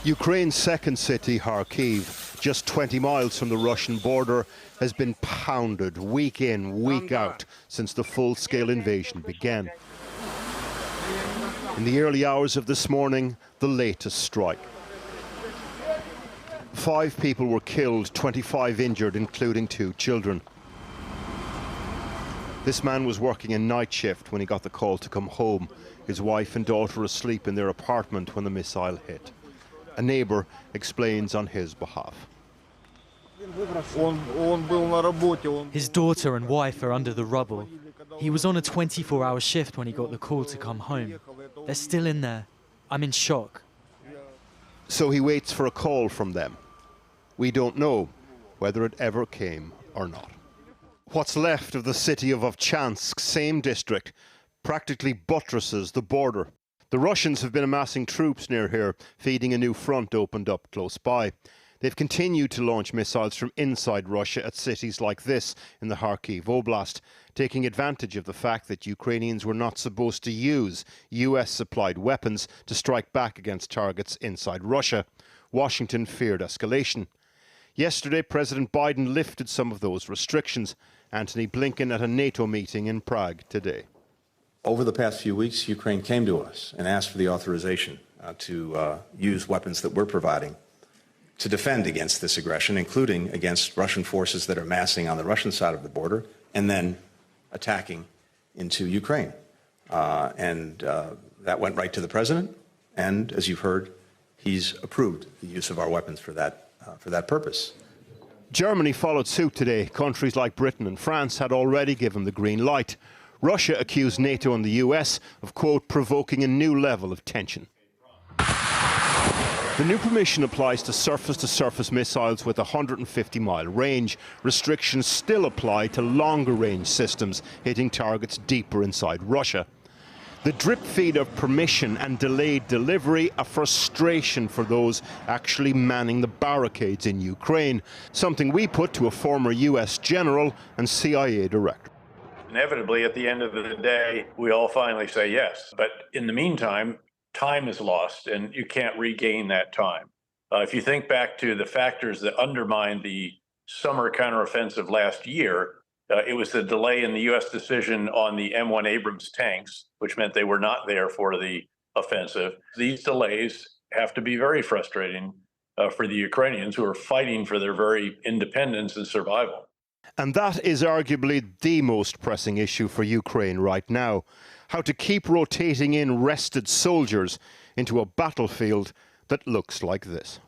Ukraine's second city, Kharkiv, just 20 miles from the Russian border, has been pounded week in, week out since the full-scale invasion began. In the early hours of this morning, the latest strike. 5 people were killed, 25 injured, including 2 children. This man was working a night shift when he got the call to come home. His wife and daughter asleep in their apartment when the missile hit. A neighbour explains on his behalf. His daughter and wife are under the rubble. He was on a 24-hour shift when he got the call to come home. They're still in there. I'm in shock. So he waits for a call from them. We don't know whether it ever came or not. What's left of the city of Ovchansk, same district, practically buttresses the border. The Russians have been amassing troops near here, feeding a new front opened up close by. They've continued to launch missiles from inside Russia at cities like this in the Kharkiv Oblast, taking advantage of the fact that Ukrainians were not supposed to use US-supplied weapons to strike back against targets inside Russia. Washington feared escalation. Yesterday, President Biden lifted some of those restrictions. Antony Blinken at a NATO meeting in Prague today. Over the past few weeks, Ukraine came to us and asked for the authorization to use weapons that we're providing to defend against this aggression, including against Russian forces that are massing on the Russian side of the border and then attacking into Ukraine. That went right to the president, and as you've heard, he's approved the use of our weapons for that purpose. Germany followed suit today. Countries like Britain and France had already given the green light. Russia accused NATO and the US of, quote, provoking a new level of tension. The new permission applies to surface-to-surface missiles with a 150-mile range. Restrictions still apply to longer-range systems hitting targets deeper inside Russia. The drip feed of permission and delayed delivery, a frustration for those actually manning the barricades in Ukraine, something we put to a former US general and CIA director. Inevitably, at the end of the day, we all finally say yes. But in the meantime, time is lost, and you can't regain that time. If you think back to the factors that undermined the summer counteroffensive last year, it was the delay in the U.S. decision on the M1 Abrams tanks, which meant they were not there for the offensive. These delays have to be very frustrating for the Ukrainians, who are fighting for their very independence and survival. And that is arguably the most pressing issue for Ukraine right now. How to keep rotating in rested soldiers into a battlefield that looks like this.